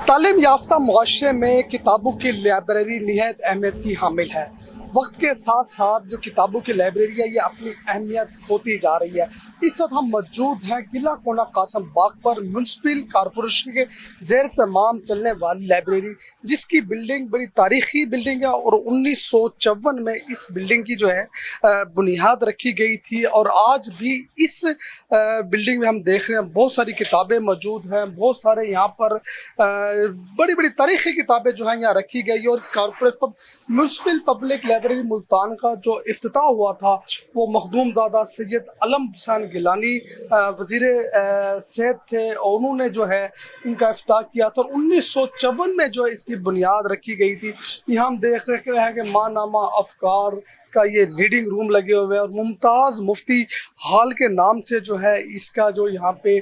तालीम याफ्ता मुआशरे में किताबों की लाइब्रेरी निहायत अहमियत की हामिल है। वक्त के साथ साथ जो किताबों की लाइब्रेरी है ये अपनी अहमियत खोती जा रही है। इस वक्त हम मौजूद हैं किला कोना कासम बाग पर म्यूनसिपल कॉरपोरेशन के ज़ेर तमाम चलने वाली लाइब्रेरी, जिसकी बिल्डिंग बड़ी तारीखी बिल्डिंग है और 1954 में इस बिल्डिंग की जो है बुनियाद रखी गई थी। और आज भी इस बिल्डिंग में हम देख रहे हैं बहुत सारी किताबें मौजूद हैं, बहुत सारे यहाँ पर बड़ी बड़ी तारीखी किताबें जो हैं यहाँ रखी गई। और इस corporate municipal public library Multan का जो इफ्तिताह हुआ था वो मखदूम ज़ादा सैयद अलम हुसैन गिलानी वज़ीर सेहत थे और उन्होंने जो है इनका इफ्तिताह किया था। 1954 में जो इसकी बुनियाद रखी गई थी। यहाँ हम देख रहे हैं कि मानामा अफकार का ये रीडिंग रूम लगे हुए हैं और मुमताज़ मुफ्ती हॉल के नाम से जो है इसका जो यहाँ पे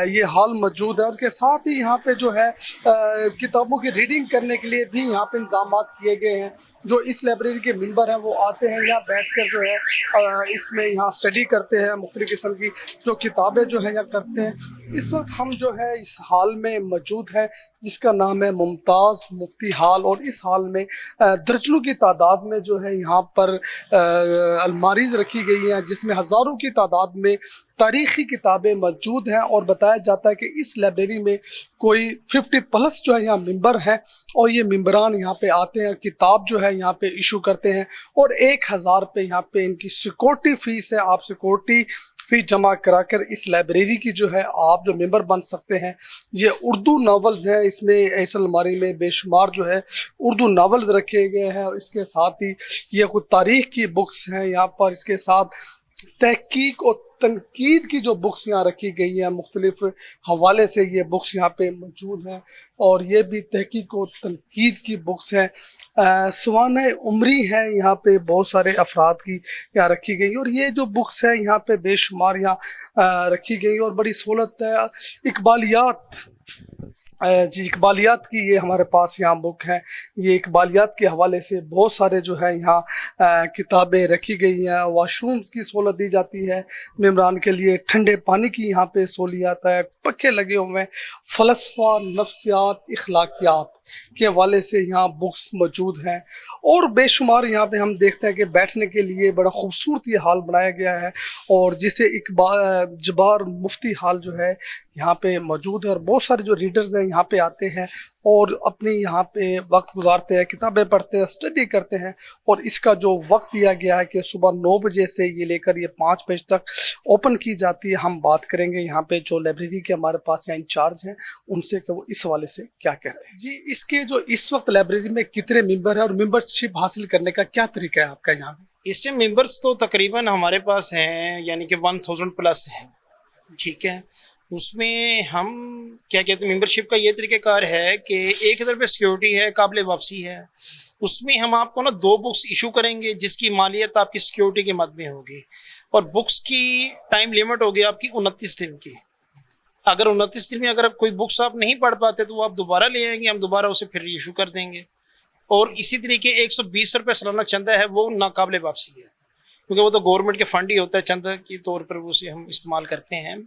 ये हॉल मौजूद है। और के साथ ही यहाँ पे जो है किताबों की रीडिंग करने के लिए भी यहाँ पे इंतजाम किए गए हैं। जो इस लाइब्रेरी के मेंबर हैं वो आते हैं यहाँ बैठकर जो है इसमें यहाँ स्टडी करते हैं, मुख्तलिफ किस्म की जो किताबें जो है यहाँ करते हैं। इस वक्त हम जो है इस हॉल में मौजूद है जिसका नाम है मुमताज़ मुफ्ती हॉल। और इस हॉल में दर्जनों की तादाद में जो है यहाँ पर अलमारीज रखी गई हैं जिसमें हज़ारों की तादाद में तारीख़ी किताबें मौजूद हैं। और बताया जाता है कि इस लाइब्रेरी में कोई 50+ जो है यहाँ मेंबर हैं और ये मेंबरान यहाँ पे आते हैं, किताब जो है यहाँ पे इशू करते हैं और 1000 रुपये यहाँ पे इनकी सिक्योरिटी फ़ीस है। आप सिक्योरिटी फ़ीस जमा कराकर इस लाइब्रेरी की जो है आप जो मेंबर बन सकते हैं। ये उर्दू नावल्स हैं, इसमें इस अलमारी में बेशुमार जो है उर्दू नावल्स रखे गए हैं। और इसके साथ ही ये कुछ तारीख़ की बुक्स हैं यहाँ पर, इसके साथ तहकीक और तनकीद की जो बुक्स यहाँ रखी गई हैं, मुख्तलिफ हवाले से ये बुक्स यहाँ पे मौजूद हैं। और ये भी तहकीक और तनकीद की बुक्स हैं। सवाने उम्री है यहाँ पे बहुत सारे अफराद की यहाँ रखी गई। और ये जो बुक्स है यहाँ पे बेशुमार यहाँ रखी गई और बड़ी सहूलत है। इकबालियात जी इकबालियात की ये हमारे पास यहाँ बुक है। ये इकबालियात के हवाले से बहुत सारे जो है यहाँ किताबें रखी गई हैं। वाशरूम्स की सहूलत दी जाती है मेम्बरान के लिए, ठंडे पानी की यहाँ पे सहूलियत है, पक्के लगे हुए हैं। फ़लसफ़ा, नफ्सियात, इखलाकियात के हवाले से यहाँ बुक्स मौजूद हैं। और बेशुमार यहाँ पे हम देखते हैं कि बैठने के लिए बड़ा खूबसूरत ये हॉल बनाया गया है और जिसे जबार मुफ्ती हॉल जो है यहाँ पे मौजूद है। और बहुत सारे जो रीडर्स हैं यहाँ पे आते हैं और अपनी यहाँ पे वक्त गुजारते हैं, किताबें पढ़ते हैं, स्टडी करते हैं। और इसका जो वक्त दिया गया है कि सुबह 9 बजे से ये लेकर ये 5 बजे तक ओपन की जाती है। हम बात करेंगे यहाँ पे जो लाइब्रेरी के हमारे पास यहाँ इंचार्ज हैं उनसे कि वो इस हवाले से क्या कहते हैं। जी, इसके जो इस वक्त लाइब्रेरी में कितने मेंबर हैं और मेंबरशिप हासिल करने का क्या तरीका है आपका यहाँ पे? इस टाइम मेंबर्स तो तकरीबन हमारे पास हैं यानी कि 1000+ हैं, ठीक है। उसमें हम क्या कहते हैं, मेंबरशिप का ये तरीक़ाकार है कि 1000 रुपये सिक्योरिटी है, काबिल वापसी है। उसमें हम आपको ना 2 बुक्स इशू करेंगे जिसकी मालियत आपकी सिक्योरिटी के मद में होगी। और बुक्स की टाइम लिमिट होगी आपकी 29 दिन की। अगर 29 दिन में अगर कोई बुक्स आप नहीं पढ़ पाते तो वो आप दोबारा ले आएंगे, हम दोबारा उसे फिर इशू कर देंगे। और इसी तरीके 120 रुपये सालाना चंदा है, वो नाकाबिल वापसी है क्योंकि वो तो गवर्नमेंट के फंड ही होता है, चंदा के तौर पर उसे हम इस्तेमाल करते हैं,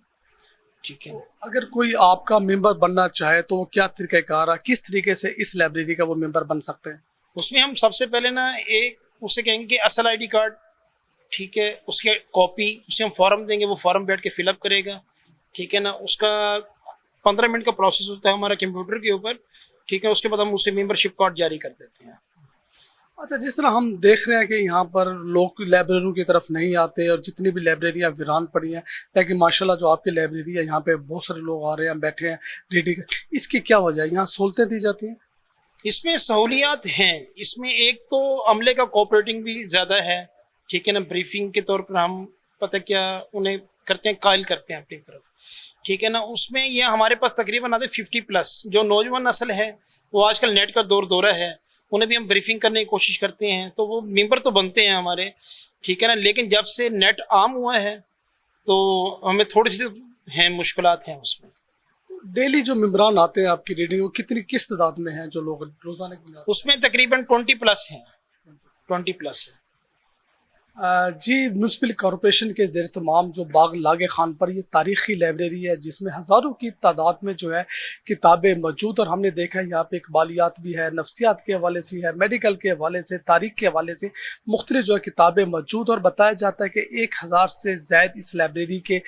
ठीक है। अगर कोई आपका मेंबर बनना चाहे तो वो क्या तरीक़ाकार है, किस तरीके से इस लाइब्रेरी का वो मेंबर बन सकते हैं? उसमें हम सबसे पहले ना एक उससे कहेंगे कि असल ID कार्ड, ठीक है, उसके कॉपी, उसे हम फॉर्म देंगे, वो फॉर्म बैठ के फिलअप करेगा, ठीक है ना। उसका 15 मिनट का प्रोसेस होता है हमारा कंप्यूटर के ऊपर, ठीक है। उसके बाद हम उसे मेंबरशिप कार्ड जारी कर देते हैं। अच्छा, जिस तरह हम देख रहे हैं कि यहाँ पर लोग लाइब्रेरियों की तरफ नहीं आते और जितनी भी लाइब्रेरियाँ वीरान पड़ी हैं, लेकिन माशाल्लाह जो आपकी लाइब्रेरी है यहाँ पे बहुत सारे लोग आ रहे हैं, बैठे हैं रीडिंग, इसकी क्या वजह है? यहाँ सहूलतें दी जाती हैं? इसमें सहूलियात हैं। इसमें एक तो अमले का कोऑपरेटिंग भी ज़्यादा है, ठीक है ना। ब्रीफिंग के तौर पर हम पता क्या उन्हें करते हैं, कायल करते हैं अपनी तरफ, ठीक है ना। उसमें ये हमारे पास तकरीबन आते 50+ जो नौजवान नस्ल है वो आजकल नेट का दौरा है, उन्हें भी हम ब्रीफिंग करने की कोशिश करते हैं, तो वो मेंबर तो बनते हैं हमारे, ठीक है ना। लेकिन जब से नेट आम हुआ है तो हमें थोड़ी सी हैं मुश्किलात हैं उसमें। डेली जो मेंबरान आते हैं आपकी रीडिंग वो किस तादाद में हैं जो लोग रोज़ाना? उसमें तकरीबन 20+ हैं, 20+ है। جی म्यूनसिपल कॉरपोरेशन के ज़ेर तमाम जो बाग लागे खान पर ये तारीख़ी लाइब्रेरी है जिसमें हज़ारों की तादाद में जो है किताबें मौजूद, और हमने देखा है यहाँ पे इकबालियात भी है, नफ्सियात के हवाले से है, मेडिकल के हवाले से, तारीख़ के हवाले से मुख्तलिफ जो है किताबें मौजूद, और बताया जाता है कि 1000 से ज़ायद इस लाइब्रेरी के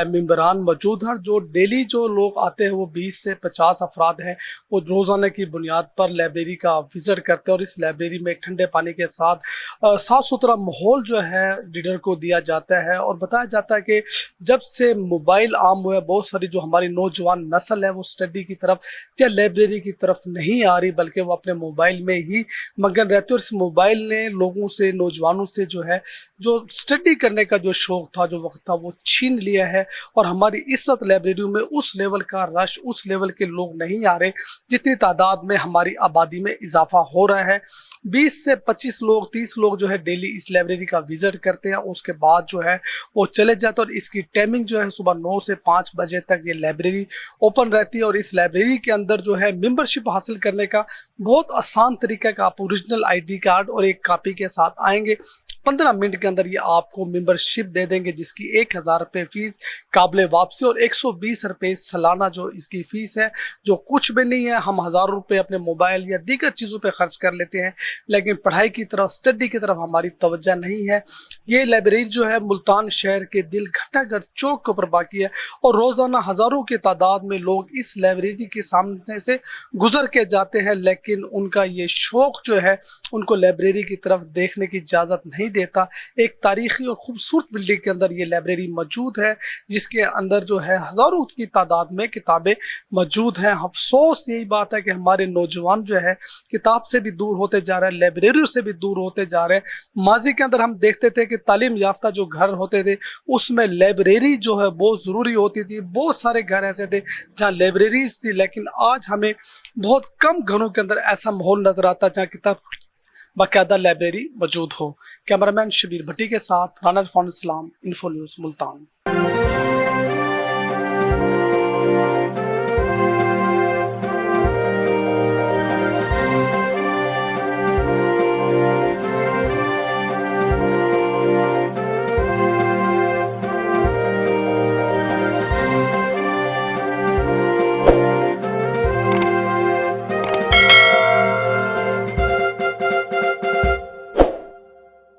मेंबरान मौजूद हैं। जो डेली जो लोग आते हैं वो 20 से 50 अफराद हैं, वो रोज़ाना की बुनियाद पर लाइब्रेरी का विज़िट करते हैं, और इस लाइब्रेरी में ठंडे पानी के साथ साफ़ सुथरा माहौल जो है रीडर को दिया जाता है। और बताया जाता है कि जब से मोबाइल आम हुआ है, बहुत सारी जो हमारी नौजवान नस्ल है वो स्टडी की तरफ या लाइब्रेरी की तरफ नहीं आ रही, बल्कि वो अपने मोबाइल में ही मगन रहते, और इस मोबाइल ने लोगों से, नौजवानों से जो है जो स्टडी करने का जो शौक़ था, जो वक्त था, वो छीन लिया है। और हमारी इस वक्त लाइब्रेरियों में उस लेवल का रश, उस लेवल के लोग नहीं आ रहे जितनी तादाद में हमारी आबादी में इजाफा हो रहा है। 20 से 25 लोग, 30 लोग जो है डेली इस लाइब्रेरी का विजिट करते हैं, उसके बाद जो है वो चले जाते हैं। और इसकी टाइमिंग जो है सुबह 9 से 5 बजे तक ये लाइब्रेरी ओपन रहती है। और इस लाइब्रेरी के अंदर जो है मेंबरशिप हासिल करने का बहुत आसान तरीका का, आप ओरिजिनल ID कार्ड और एक कॉपी के साथ आएंगे, 15 मिनट के अंदर ये आपको मेंबरशिप दे देंगे, जिसकी 1000 रुपये फ़ीस काबिल वापसी और 120 रुपये सालाना जो इसकी फ़ीस है, जो कुछ भी नहीं है। हम हज़ारों रुपये अपने मोबाइल या दीगर चीज़ों पे खर्च कर लेते हैं, लेकिन पढ़ाई की तरफ, स्टडी की तरफ हमारी तवज्जो नहीं है। ये लाइब्रेरी जो है मुल्तान शहर के दिल घंटाघर चौक के ऊपर बाकी है, और रोज़ाना हज़ारों की तादाद में लोग इस लाइब्रेरी के सामने से गुजर के जाते हैं, लेकिन उनका ये शौक़ जो है उनको लाइब्रेरी की तरफ देखने की इजाज़त नहीं देता। एक तारीखी और खूबसूरत बिल्डिंग के अंदर ये लाइब्रेरी मौजूद है, जिसके अंदर जो है हज़ारों की तादाद में किताबें मौजूद हैं। अफसोस यही बात है कि हमारे नौजवान जो है किताब से भी दूर होते जा रहे हैं, लाइब्रेरियों से भी दूर होते जा रहे हैं। माजी के अंदर हम देखते थे कि तालीम याफ्ता जो घर होते थे उसमें लाइब्रेरी जो है बहुत ज़रूरी होती थी। बहुत सारे घर ऐसे थे जहाँ लाइब्रेरीज थी, लेकिन आज हमें बहुत कम घरों के अंदर ऐसा माहौल नज़र आता जहाँ किताब बाकायदा लाइब्रेरी मौजूद हो। कैमरामैन शबीर भट्टी के साथ राना इरफान इस्लाम, इन्फो न्यूज़ मुल्तान।